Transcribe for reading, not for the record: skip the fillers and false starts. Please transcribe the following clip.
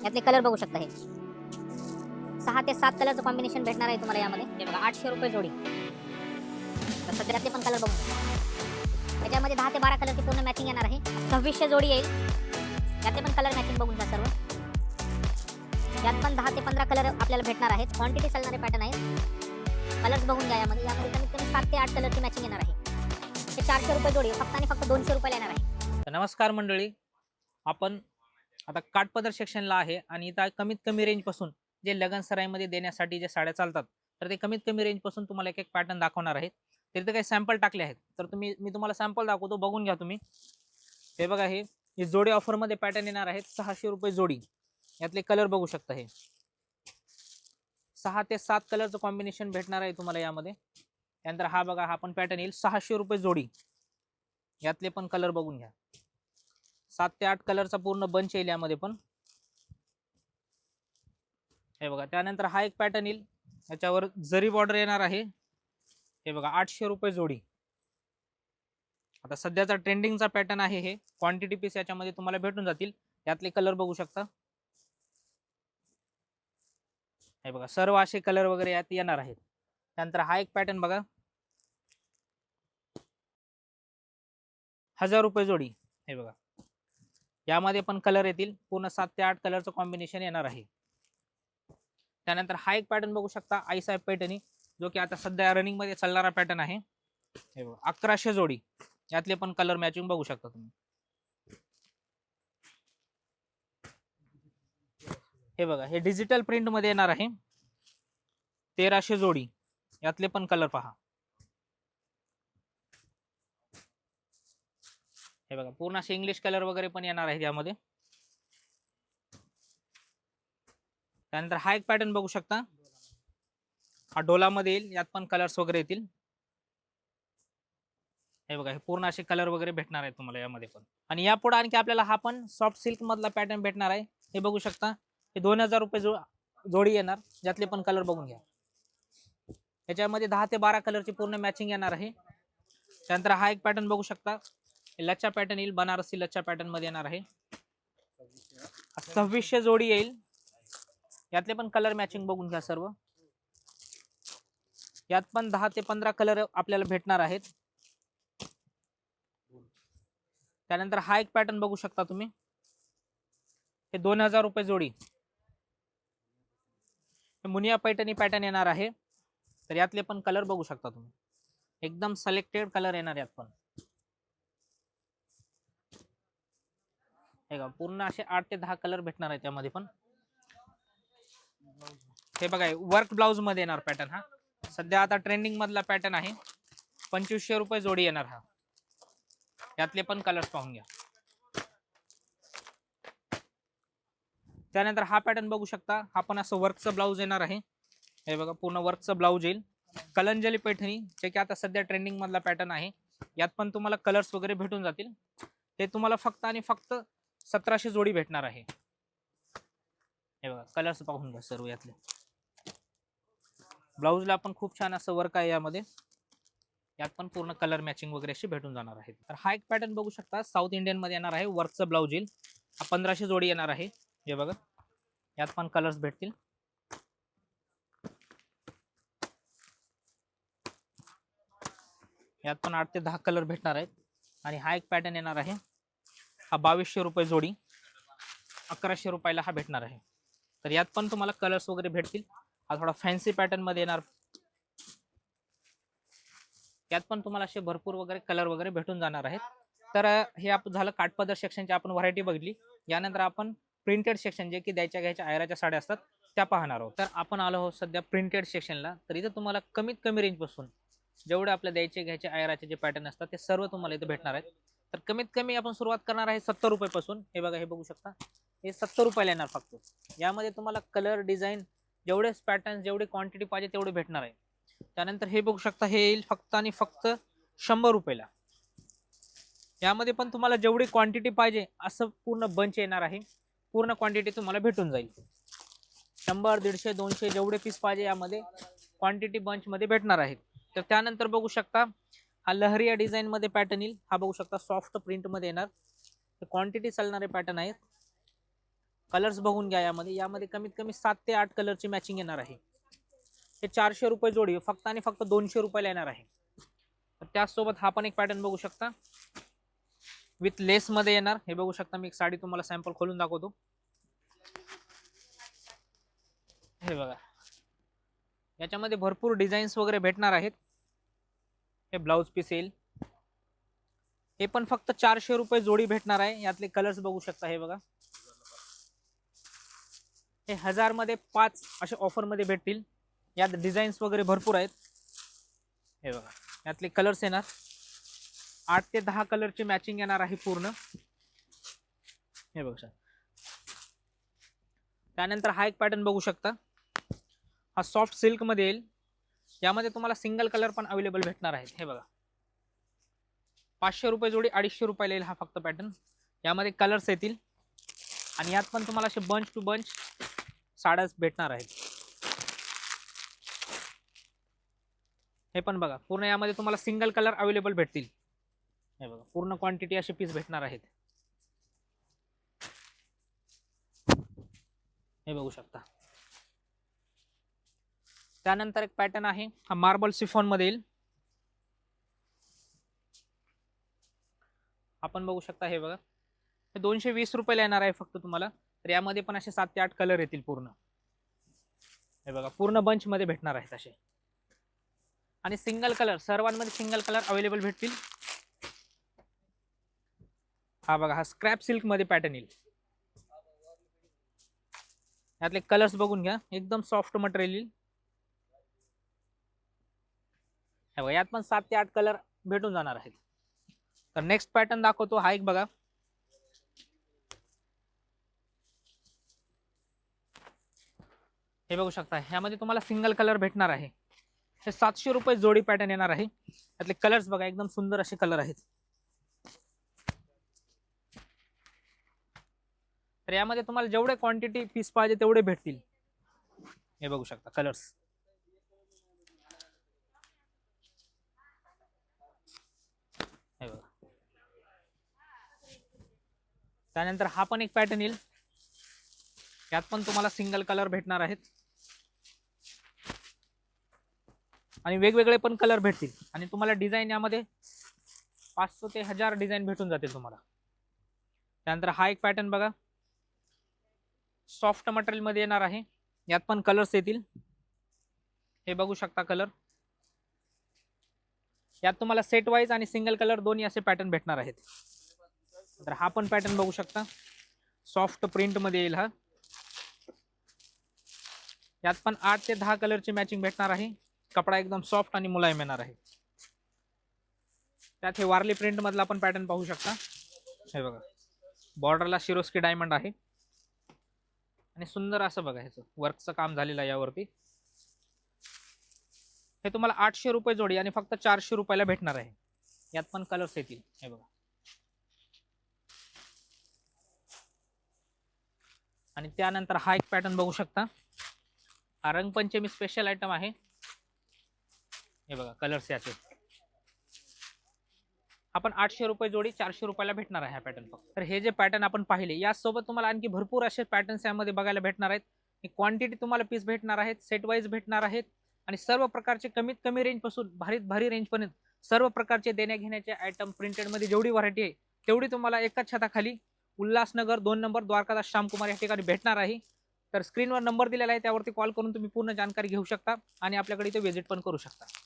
यातले कलर बघू शकता. हे 6 ते 7 कलरचं कॉम्बिनेशन भेटणार आहे तुम्हाला यामध्ये. हे बघा 800 रुपये जोडी. तर सध्या त्यातले पण कलर बघू. त्याच्यामध्ये 10 ते 12 कलरची पूर्ण मॅचिंग येणार आहे. 2600 जोडी येईल. यातले पण कलर मॅचिंग बघून घ्या सर्व. यात पण 10 ते 15 कलर आपल्याला भेटणार आहेत. क्वांटिटी चालणारे पॅटर्न आहेत. कलर्स बघून घ्या यामध्ये. यामध्ये कमीत कमी 7 ते 8 कलरची मॅचिंग येणार आहे. हे 400 रुपये जोडी फक्त आणि फक्त 200 रुपयाला येणार आहे. तर नमस्कार मंडळी, आपण आता काठपदर सेक्शनला आहे आणि इथं कमीत कमी रेंज पासून जे लगन सराईमध्ये देण्यासाठी जे साड्या चालतात तर ते कमीत कमी रेंज पासून तुम्हाला एक एक पॅटर्न दाखवणार आहेत. तर इथे काही सॅम्पल टाकले आहेत, तर मी तुम्हाला सॅम्पल दाखवतो, बघून घ्या तुम्ही. हे बघा, हे जोडी ऑफर मध्ये पॅटर्न येणार आहेत. 600 रुपये जोडी. यातले कलर बघू शकता. हे 6 ते 7 कलरचं कॉम्बिनेशन भेटणार आहे तुम्हाला यामध्ये. त्यानंतर हा बघा, हा पण पॅटर्न येईल 600 रुपये जोडी. यातले पण कलर बघून घ्या. 7 ते 8 कलरचा पूर्ण बंच येईल यामध्ये पण. हे बघा, त्यानंतर हा एक पॅटर्न येईल, याच्यावर जरी बॉर्डर येणार आहे. हे बघा 800 रुपये जोडी. आता सध्याचा ट्रेंडिंगचा पॅटर्न आहे. हे क्वांटिटी पीस याच्यामध्ये तुम्हाला भेटून जातील. यातले कलर बघू शकता. हे बघा, सर्व असे कलर वगैरे यात येणार आहेत. त्यानंतर हा एक पॅटर्न बघा, 1000 रुपये जोडी. हे बघा, यामध्ये पण कलर येतील. पूर्ण 7 ते 8 कलरचं कॉम्बिनेशन येणार आहे. त्यानंतर हा एक पॅटर्न बघू शकता, आईसाहेब पैठणी, जो की आता सध्या रनिंग मध्ये चालणारा पॅटर्न आहे. हे बघा 1100 जोडी. यातले पण कलर मॅचिंग बघू शकता तुम्ही. हे बघा, हे डिजिटल प्रिंट मध्ये येणार आहे. 1300 जोडी. यातले पण कलर पहा. हे बघा, पूर्ण असे इंग्लिश कलर वगैरे पण येणार आहेत यामध्ये. त्यानंतर हा एक पॅटर्न बघू शकता, हा डोलामध्ये येईल. यात पण कलर्स वगैरे येतील. हे बघा, हे पूर्ण असे कलर वगैरे भेटणार आहेत तुम्हाला यामध्ये पण. आणि यापुढे आणखी आपल्याला हा पण सॉफ्ट सिल्क मधला पॅटर्न भेटणार आहे. हे बघू शकता, हे 2000 रुपये जोडी येणार. ज्यातले पण कलर बघून घ्या. याच्यामध्ये 10 ते 12 कलरची पूर्ण मॅचिंग येणार आहे. त्यानंतर हा एक पॅटर्न बघू शकता, लच्छा पॅटर्न येईल. बनारसी लच्छा पॅटर्न मध्ये येणार आहे. 2600 जोडी येईल. यातले पण कलर मॅचिंग बघून घ्या सर्व. यात पण 10 ते 15 कलर आपल्याला भेटणार आहेत. त्यानंतर हा एक पॅटर्न बघू शकता तुम्ही, हे 2000 रुपये जोडी. मुनिया पैठणी पॅटर्न येणार आहे. तर यातले पण कलर बघू शकता तुम्ही. एकदम सिलेक्टेड कलर येणार यात पण. हे बघा, पूर्ण असे 8 ते 10 कलर भेटणार आहेत त्यामध्ये पण. हे बघा, वर्क ब्लाउज मध्ये येणार पॅटर्न. हा सध्या आता ट्रेंडिंग मधला पॅटर्न आहे. 2500 रुपये जोडी येणार हा. यातले पण कलर्स पाहून घ्या. त्यानंतर हा पॅटर्न बघू शकता, हा पण असं वर्कचं ब्लाउज येणार आहे. हे बघा, पूर्ण वर्कचं ब्लाउज येईल. कलंजली पैठणी, जे की आता सध्या ट्रेंडिंग मधला पॅटर्न आहे. यात पण तुम्हाला कलर्स वगैरे भेटून जातील. ते तुम्हाला फक्त आणि फक्त 1700 जोडी भेटणार आहे. हे बघा, कलर्स पाहून घ्या सर्व यातले. ब्लाउजला पण खूप छान असं वर्क आहे यामध्ये. यात पण पूर्ण कलर मॅचिंग वगैरे अशी भेटून जाणार आहे. तर हा एक पॅटर्न बघू शकता, साऊथ इंडियन मध्ये येणार आहे. वर्कचं ब्लाउज येईल. हा 1500 जोडी येणार आहे. हे बघा, यात पण कलर्स भेटतील. यात पण 8 ते 10 कलर भेटणार आहेत. आणि हा एक पॅटर्न येणार आहे, हा 2200 रुपये जोडी. 1100 रुपयाला हा भेटणार आहे. तर यात पण तुम्हाला कलर्स वगैरे भेटतील. हा थोडा फॅन्सी पॅटर्न मध्ये येणार. यात पण तुम्हाला असे भरपूर वगैरे कलर वगैरे भेटून जाणार आहेत. तर हे आपण झालं काठपदर सेक्शनची आपण व्हरायटी बघितली. यानंतर आपण प्रिंटेड सेक्शन, जे की द्यायच्या घ्यायच्या आयराच्या साड्या असतात त्या पाहणार आहोत. तर आपण आलो आहोत सध्या प्रिंटेड सेक्शनला. तर इथं तुम्हाला कमीत कमी रेंज पासून जेवढे आपल्या द्यायचे घ्यायचे आयराचे जे पॅटर्न असतात ते सर्व तुम्हाला इथे भेटणार आहेत. तर कमीत कमी आपण सुरुवात करणार आहे 70 रुपये पासून. हे बघा, हे बघू शकता, हे 70 रुपयाला येणार फक्त. यामध्ये तुम्हाला कलर डिझाईन जेवढे पॅटर्न जेवढी क्वांटिटी पाहिजे तेवढे भेटणार आहे. त्यानंतर हे बघू शकता, हे येईल फक्त आणि फक्त 100 रुपयाला. यामध्ये पण तुम्हाला जेवढी क्वांटिटी पाहिजे असं पूर्ण बंच येणार आहे. पूर्ण क्वांटिटी तुम्हाला भेटून जाईल. 100, 150, 200 जेवढे पीस पाहिजे यामध्ये क्वांटिटी बंच मध्ये भेटणार आहेत. तर त्यानंतर बघू शकता, हा लहरिया डिझाईन मध्ये पॅटर्न येईल. हा बघू शकता, सॉफ्ट प्रिंट मध्ये येणार. क्वांटिटी चालणारे पॅटर्न आहेत. कलर्स बघून घ्या. यामध्ये कमीत कमी 7 ते 8 कलरची मॅचिंग येणार आहे. हे 400 रुपये जोडी फक्त आणि फक्त 200 रुपयाला येणार आहे. त्याचसोबत हा पण एक पॅटर्न बघू शकता, विथ लेस मध्ये येणार. हे बघू शकता, मी एक साडी तुम्हाला सॅम्पल खोलून दाखवतो. हे बघा, याच्यामध्ये भरपूर डिझाईन्स वगैरे भेटणार आहेत. हे ब्लाउज पीस येईल. हे पण फक्त 400 रुपये जोडी भेटणार आहे. यातले कलर्स बघू शकता. हे बघा, हे 1000 मध्ये 5 असे ऑफर मध्ये भेटतील. यात डिझाईन्स वगैरे भरपूर आहेत. हे बघा, यातले कलर्स येणार 8 ते 10 कलरची मॅचिंग येणार आहे पूर्ण. हे बघा, त्यानंतर हा एक पॅटर्न बघू शकता. हा सॉफ्ट सिल्क मध्ये येईल. यामध्ये तुम्हाला सिंगल कलर पण अवेलेबल भेटणार आहेत. हे बघा, 500 रुपये जोडी 250 रुपयाला येईल हा फक्त पॅटर्न. यामध्ये कलर्स येतील आणि यात पण तुम्हाला असे बंच टू बंच साड्याच भेटणार आहेत. हे पण बघा, पूर्ण यामध्ये तुम्हाला सिंगल कलर अवेलेबल भेटतील. हे बघा, पूर्ण क्वांटिटी असे पीस भेटणार आहेत. हे बघू शकता. त्यानंतर एक पॅटर्न आहे, हा मार्बल सिफॉन मध्ये येईल. आपण बघू शकता. हे बघा, हे 220 रुपयाला येणार आहे फक्त तुम्हाला. तर यामध्ये पण असे 7 ते 8 कलर येतील पूर्ण. हे बघा, पूर्ण बंच मध्ये भेटणार आहेत असे. आणि सिंगल कलर, सर्वांमध्ये सिंगल कलर अवेलेबल भेटतील. हा बघा, हा स्क्रॅप सिल्क मध्ये पॅटर्न येईल. यातले कलर्स बघून घ्या, एकदम सॉफ्ट मटेरियल येईल. हे बघा, यात पण 7 ते 8 कलर भेटून जाणार आहेत. तर नेक्स्ट पॅटर्न दाखवतो. हा एक बघा, हे बघू शकता. ह्यामध्ये तुम्हाला सिंगल कलर भेटणार आहे. हे 700 रुपये जोडी पॅटर्न येणार आहे. यातले कलर्स बघा, एकदम सुंदर असे कलर आहेत. तर यामध्ये तुम्हाला जेवढे क्वांटिटी पीस पाहिजे तेवढे भेटतील. हे बघू शकता कलर्स. हे बघा, त्यानंतर हा पण एक पॅटर्न येईल. यात पण तुम्हाला सिंगल कलर भेटणार आहेत आणि वेगवेगळे पण कलर भेटतील. आणि तुम्हाला डिझाईन यामध्ये 500 ते 1000 डिझाईन भेटून जातील तुम्हाला. त्यानंतर हा एक पॅटर्न बघा, सॉफ्ट मटेरियल मध्ये येणार आहे. यात पण कलर्स येतील. हे बघू शकता कलर. यात तुम्हाला सेट वाईज आणि सिंगल कलर दोन्ही असे पॅटर्न भेटणार आहेत. तर हा पण पॅटर्न बघू शकता, सॉफ्ट प्रिंट मध्ये येईल हा. यात पण 8 ते 10 कलरची मॅचिंग भेटणार आहे. कपडा एकदम सॉफ्ट आणि मुलायम येणार आहे. त्यात हे वारली प्रिंट मधला पण पॅटर्न पाहू शकता. हे बघा, बॉर्डरला शिरोस्की डायमंड आहे आणि सुंदर असं बघा ह्याचं वर्कचं काम झालेलं आहे यावरती. हे तुम्हाला 800 रुपये जोडी आणि फक्त 400 रुपयाला भेटणार आहे. यात पण कलर्स येतील. हे बघा, आणि त्यानंतर हा एक पॅटर्न बघू शकता. हा रंगपंचमी स्पेशल आयटम आहे. हे बघा, कलर्स याचे. आपण 800 रुपये जोडी 400 रुपयाला भेटणार आहे हा पॅटर्न फक्त. तर हे जे पॅटर्न आपण पाहिले, यासोबत तुम्हाला आणखी भरपूर असे पॅटर्न्स यामध्ये बघायला भेटणार आहेत. क्वांटिटी तुम्हाला पीस भेटणार आहेत, सेट वाईज भेटणार आहेत आणि सर्व प्रकारचे कमीत कमी रेंज पासून भारी रेंज पर्यंत सर्व प्रकारचे देण्या घेण्याचे आयटम प्रिंटेड मध्ये जेवढी व्हरायटी आहे तेवढी तुम्हाला एकाच छताखाली उल्हासनगर 2 नंबर द्वारकादास श्यामकुमार या ठिकाणी भेटणार आहे. तर स्क्रीनवर नंबर दिलेला आहे, त्यावरती कॉल करून तुम्ही पूर्ण जानकारी घेऊ शकता आणि आपल्याकडे इथे व्हिजिट पण करू शकता.